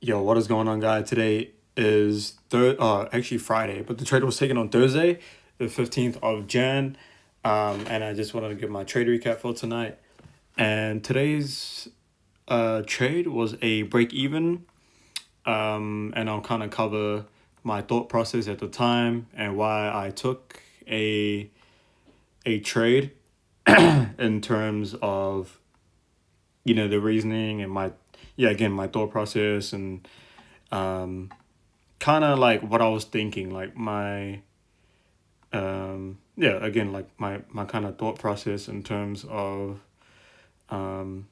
Yo, what is going on, guys? Today is actually Friday, but the trade was taken on Thursday, the 15th of Jan. And I just wanted to give my trade recap for tonight. And today's trade was a break even. And I'll kind of cover my thought process at the time and why I took a trade in terms of the reasoning and my thought process and um kind of like what I was thinking, like my again, like my kind of thought process in terms of um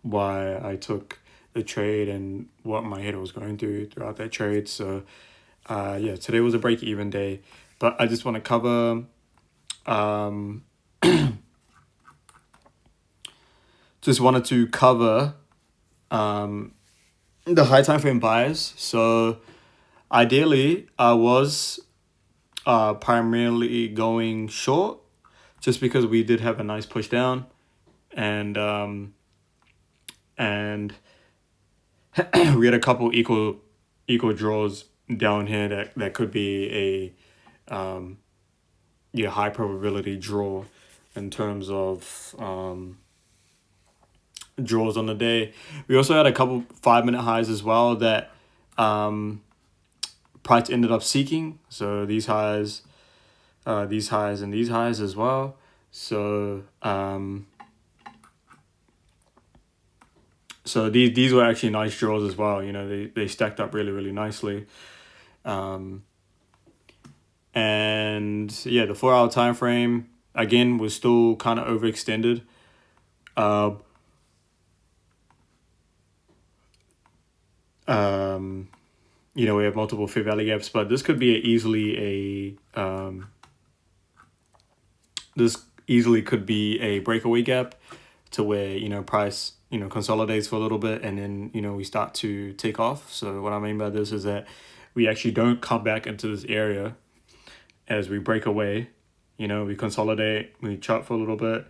why I took the trade and what my head was going through throughout that trade. So today was a break even day, but I just want to cover um just wanted to cover um the high time frame buys. So ideally I was primarily going short just because we did have a nice push down, and and we had a couple equal draws down here that could be a high probability draw in terms of draws on the day. We also had a couple 5 minute highs as well that price ended up seeking. So these highs, and these highs as well. So these were actually nice draws as well. They stacked up really nicely. And yeah, the 4 hour time frame again was still kind of overextended. We have multiple fair value gaps, but this could be this easily could be a breakaway gap to where price consolidates for a little bit, and then we start to take off. So what I mean by this is that we actually don't come back into this area as we break away. We consolidate, we chop for a little bit,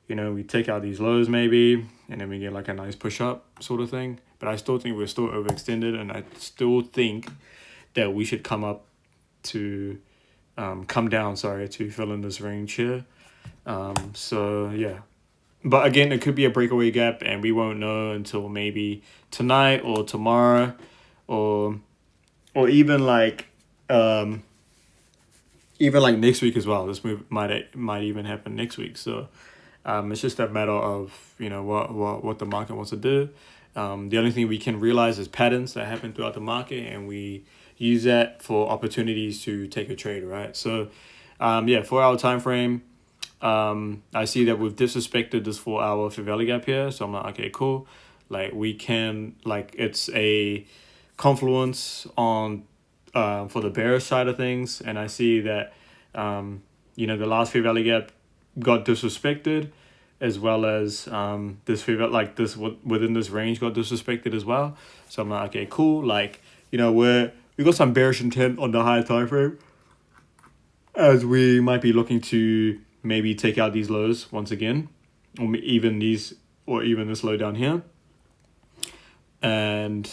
we take out these lows maybe, and then we get like a nice push up sort of thing. But I still think we're still overextended, and I still think that we should come down, to fill in this range here. So yeah. But again, it could be a breakaway gap, and we won't know until maybe tonight or tomorrow, or even like next week as well. This move might even happen next week. So it's just a matter of what the market wants to do. The only thing we can realize is patterns that happen throughout the market, and we use that for opportunities to take a trade, right? So 4 hour time frame. I see that we've disrespected this 4 hour fair value gap here, so I'm like, okay, cool. Like we can, like, it's a confluence on for the bearish side of things, and I see that the last fair value gap got disrespected, as well as this fair like this within this range got disrespected as well. So I'm like, okay, cool. Like we got some bearish intent on the higher time frame, as we might be looking to maybe take out these lows once again, or even this low down here, and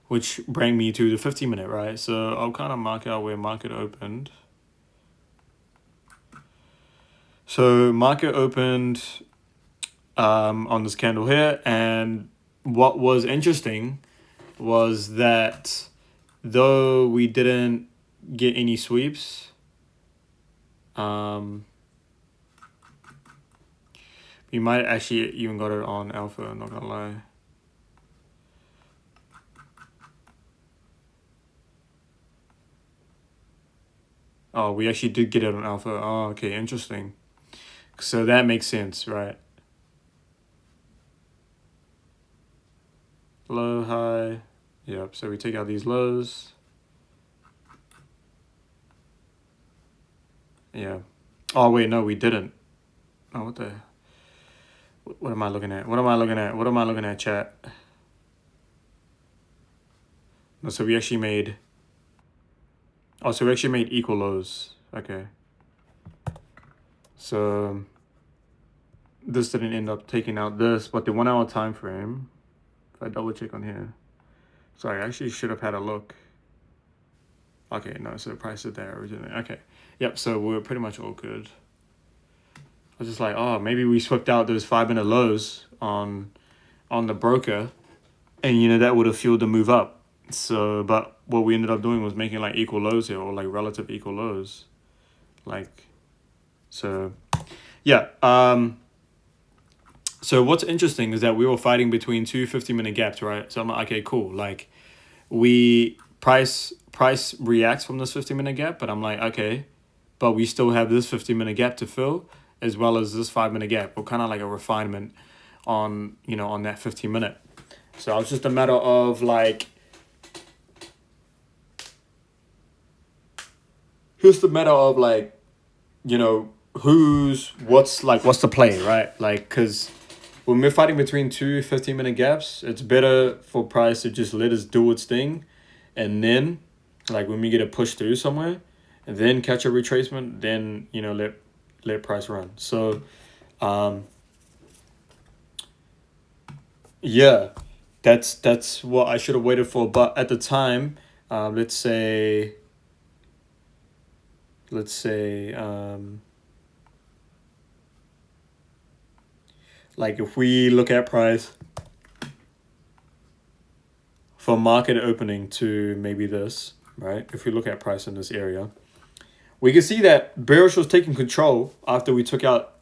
which bring me to the 15-minute, right? So I'll kind of mark out where market opened. So market opened on this candle here, and what was interesting was that though we didn't get any sweeps, we might actually even got it on alpha, I'm not gonna lie. Oh, we actually did get it on alpha. Oh, okay, interesting. So that makes sense, right? Low, high. Yep, so we take out these lows. Yeah. Oh, wait, no, we didn't. Oh, what am I looking at? What am I looking at, chat? No, so we actually made equal lows. Okay. So this didn't end up taking out this, but the 1 hour time frame, if I double check on here, sorry, I actually should have had a look. Okay, no, so the price is there originally. Okay, yep, so we're pretty much all good. I was just like, oh, maybe we swept out those 5-minute lows on the broker, and that would have fueled the move up. So, but what we ended up doing was making like equal lows here, or like relative equal lows, like, so, yeah. So what's interesting is that we were fighting between two 50-minute gaps, right? So I'm like, okay, cool. Like, we price reacts from this 50-minute gap, but I'm like, okay, but we still have this 50-minute gap to fill, as well as this 5-minute gap. We're kind of like a refinement on on that 15-minute. So it's just a matter of like, what's the play, right? Like, because when we're fighting between two 15-minute gaps, it's better for price to just let us do its thing, and then, like, when we get a push through somewhere, and then catch a retracement, then let price run. So, yeah, that's what I should have waited for. But at the time, let's say, like, if we look at price from market opening to maybe this, right? If we look at price in this area, we can see that bearish was taking control after we took out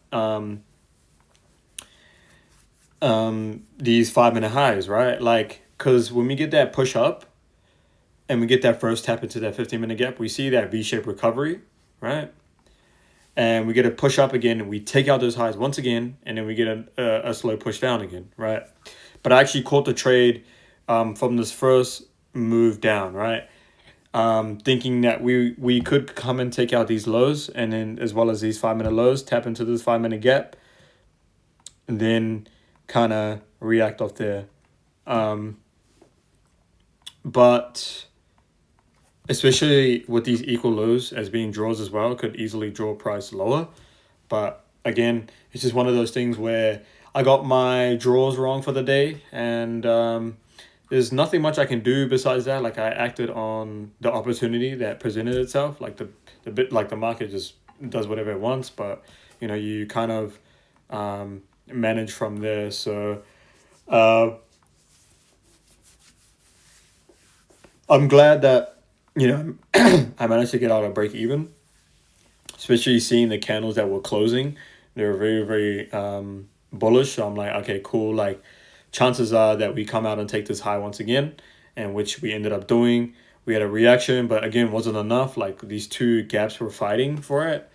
these 5-minute highs, right? Like, because when we get that push up and we get that first tap into that 15-minute gap, we see that V-shaped recovery, right? And we get a push up again, and we take out those highs once again, and then we get a slow push down again, right? But I actually caught the trade from this first move down, right? Thinking that we could come and take out these lows, and then as well as these 5-minute lows, tap into this 5-minute gap, and then kind of react off there. But especially with these equal lows as being draws as well, could easily draw price lower. But again, it's just one of those things where I got my draws wrong for the day, and there's nothing much I can do besides that. Like, I acted on the opportunity that presented itself. Like, the bit, like, the market just does whatever it wants, but you kind of manage from there. So I'm glad that I managed to get out a break even, especially seeing the candles that were closing. They were very, very bullish. So I'm like, okay, cool. Like, chances are that we come out and take this high once again, and which we ended up doing. We had a reaction, but again, wasn't enough. Like, these two gaps were fighting for it.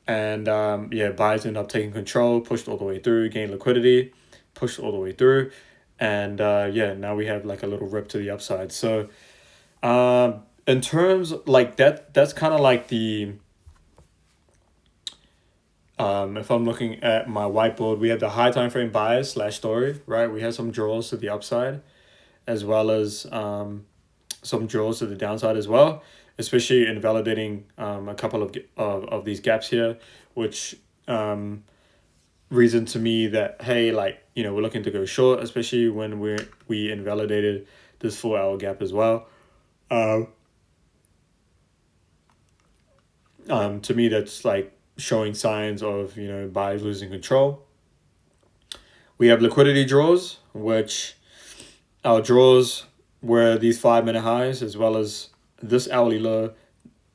And buyers ended up taking control, pushed all the way through, gained liquidity, pushed all the way through. And now we have like a little rip to the upside. So in terms like that's kind of like the if I'm looking at my whiteboard, we have the high time frame bias / story, right? We have some draws to the upside, as well as some draws to the downside as well, especially in validating a couple of these gaps here, which reason to me that, hey, like, we're looking to go short, especially when we invalidated this 4-hour gap as well. To me, that's like showing signs of buyers losing control. We have liquidity draws, which our draws were these 5-minute highs, as well as this hourly low,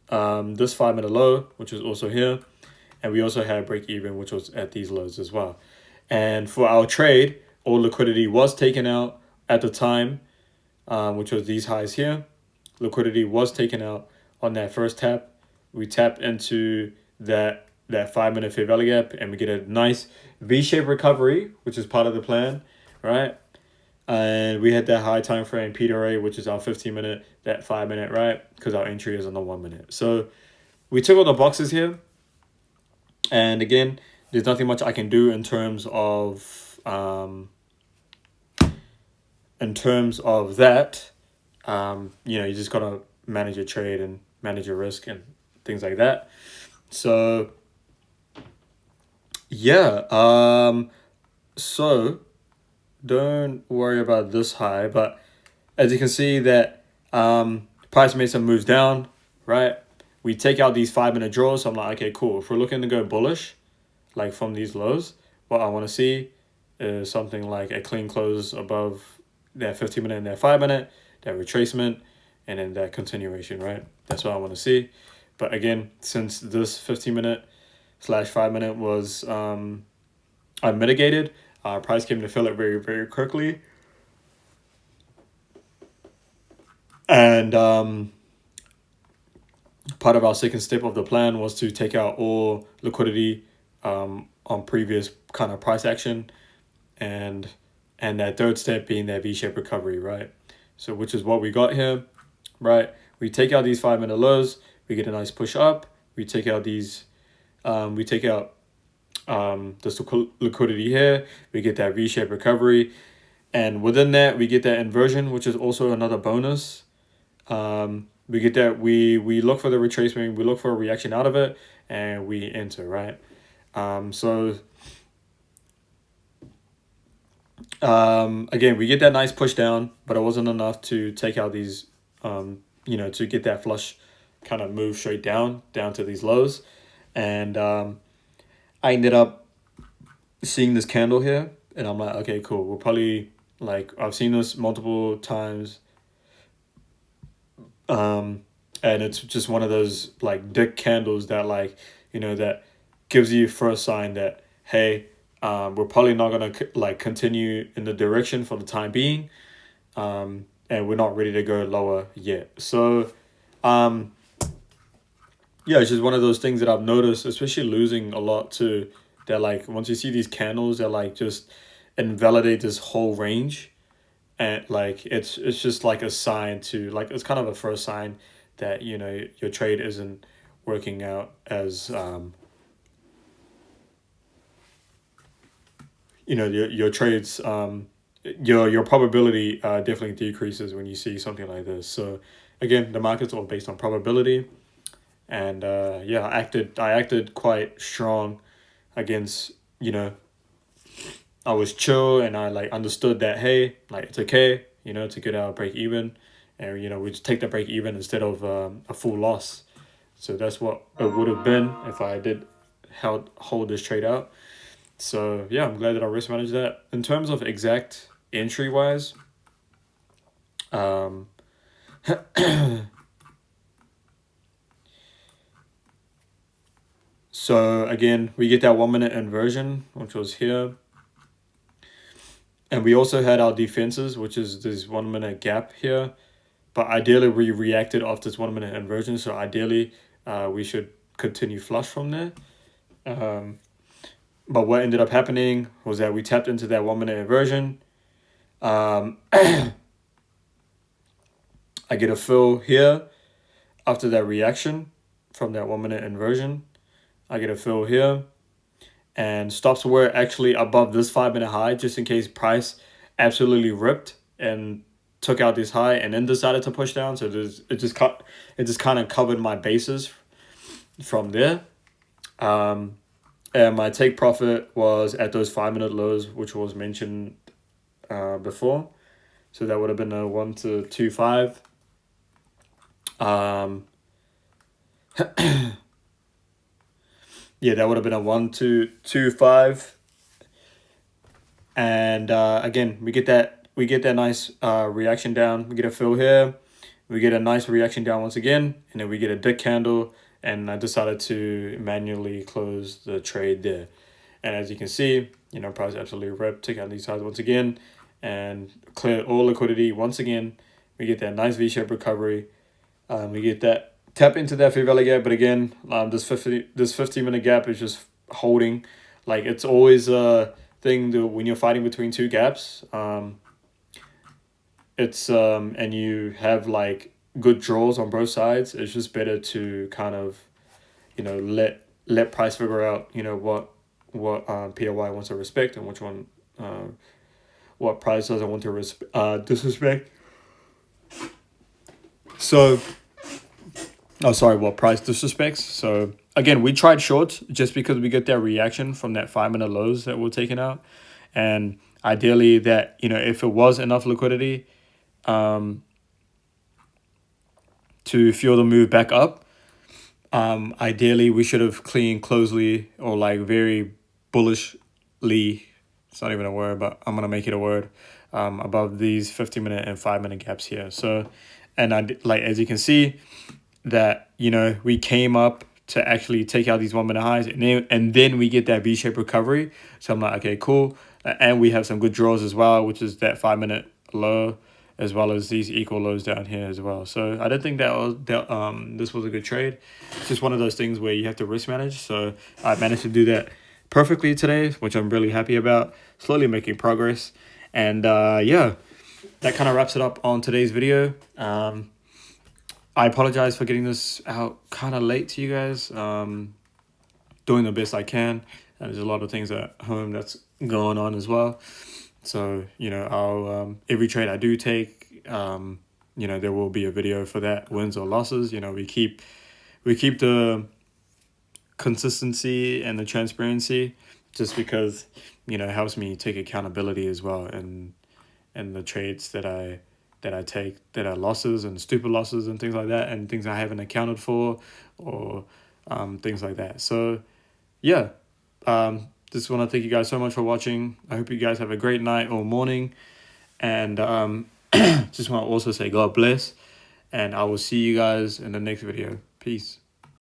this 5-minute low, which was also here, and we also had break even, which was at these lows as well. And for our trade, all liquidity was taken out at the time, which was these highs here. Liquidity was taken out on that first tap. We tap into that 5-minute fair value gap, and we get a nice V-shaped recovery, which is part of the plan, right? And we had that high time frame PDRA, which is our 15-minute, that 5-minute, right? Because our entry is on the 1 minute. So we took all the boxes here. And again, there's nothing much I can do in terms of that. You just gotta manage your trade and manage your risk and things like that. So Yeah. So don't worry about this high, but as you can see that price made some moves down, right? We take out these 5 minute draws. So I'm like, okay, cool. If we're looking to go bullish, like from these lows, what I want to see is something like a clean close above that 15 minute and that 5 minute, that retracement, and then that continuation, right? That's what I want to see. But again, since this 15 minute/5 minute was unmitigated, price came to fill it very, very quickly. And part of our second step of the plan was to take out all liquidity on previous kind of price action, and that third step being that V-shaped recovery, right? So which is what we got here, right? We take out these 5 minute lows, we get a nice push up. We take out these, we take out this liquidity here. We get that V-shaped recovery, and within that we get that inversion, which is also another bonus. We get that we look for the retracement, we look for a reaction out of it, and we enter, right? So again, we get that nice push down, but it wasn't enough to take out these, to get that flush kind of move straight down to these lows. And I ended up seeing this candle here, and I'm like, okay, cool. We'll probably, like, I've seen this multiple times. And it's just one of those like dick candles that, like, that gives you first sign that, hey, we're probably not gonna like continue in the direction for the time being, and we're not ready to go lower yet. So yeah, it's just one of those things that I've noticed, especially losing a lot too, that like once you see these candles that like just invalidate this whole range, and like it's just like a sign to, like, it's kind of a first sign that your trade isn't working out as your trades, your probability definitely decreases when you see something like this. So again, the market's all based on probability. And yeah, I acted quite strong against, I was chill, and I like understood that, hey, like, it's okay, to get our break even, and we just take the break even instead of a full loss. So that's what it would have been if I did hold this trade out. So yeah, I'm glad that I risk managed that. In terms of exact entry wise, um, so again, we get that 1 minute inversion, which was here. And we also had our defenses, which is this 1 minute gap here. But ideally, we reacted off this 1 minute inversion. So ideally, we should continue flush from there. But what ended up happening was that we tapped into that 1 minute inversion. I get a fill here after that reaction from that 1 minute inversion. I get a fill here, and stops were actually above this 5 minute high, just in case price absolutely ripped and took out this high and then decided to push down. So it just kind of covered my bases from there. And my take profit was at those 5 minute lows, which was mentioned before. So that would have been a 1 to 2.5. Yeah, that would have been a 1 to 2.5. And again, we get that nice reaction down. We get a fill here. We get a nice reaction down once again, and then we get a dick candle, and I decided to manually close the trade there. And as you can see, price absolutely ripped, take out these highs once again, and clear all liquidity once again. We get that nice V-shaped recovery. We get that tap into that fair value gap, but again, this 15 minute gap is just holding. Like, it's always a thing when you're fighting between two gaps. It's and you have like good draws on both sides. It's just better to kind of, let price figure out, what POY wants to respect, and which one what price doesn't want to disrespect. So, oh sorry, what price disrespects. So again, we tried shorts just because we get that reaction from that 5-minute lows that were taken out. And ideally that, if it was enough liquidity to fuel the move back up, ideally we should have cleaned closely or like very bullishly, it's not even a word, but I'm going to make it a word, above these 15-minute and 5-minute gaps here. So, and as you can see that, we came up to actually take out these 1-minute highs, and then we get that V-shaped recovery. So I'm like, okay, cool. And we have some good draws as well, which is that 5-minute low, as well as these equal lows down here as well. So I don't think this was a good trade. It's just one of those things where you have to risk manage. So I managed to do that perfectly today, which I'm really happy about. Slowly making progress. And yeah, that kind of wraps it up on today's video. I apologize for getting this out kind of late to you guys. Doing the best I can. There's a lot of things at home that's going on as well. So, I'll every trade I do take, there will be a video for that, wins or losses. We keep the consistency and the transparency, just because, it helps me take accountability as well, and the trades that I take that are losses and stupid losses and things like that, and things I haven't accounted for, or things like that. So yeah, just want to thank you guys so much for watching. I hope you guys have a great night or morning, and just want to also say God bless, and I will see you guys in the next video. Peace.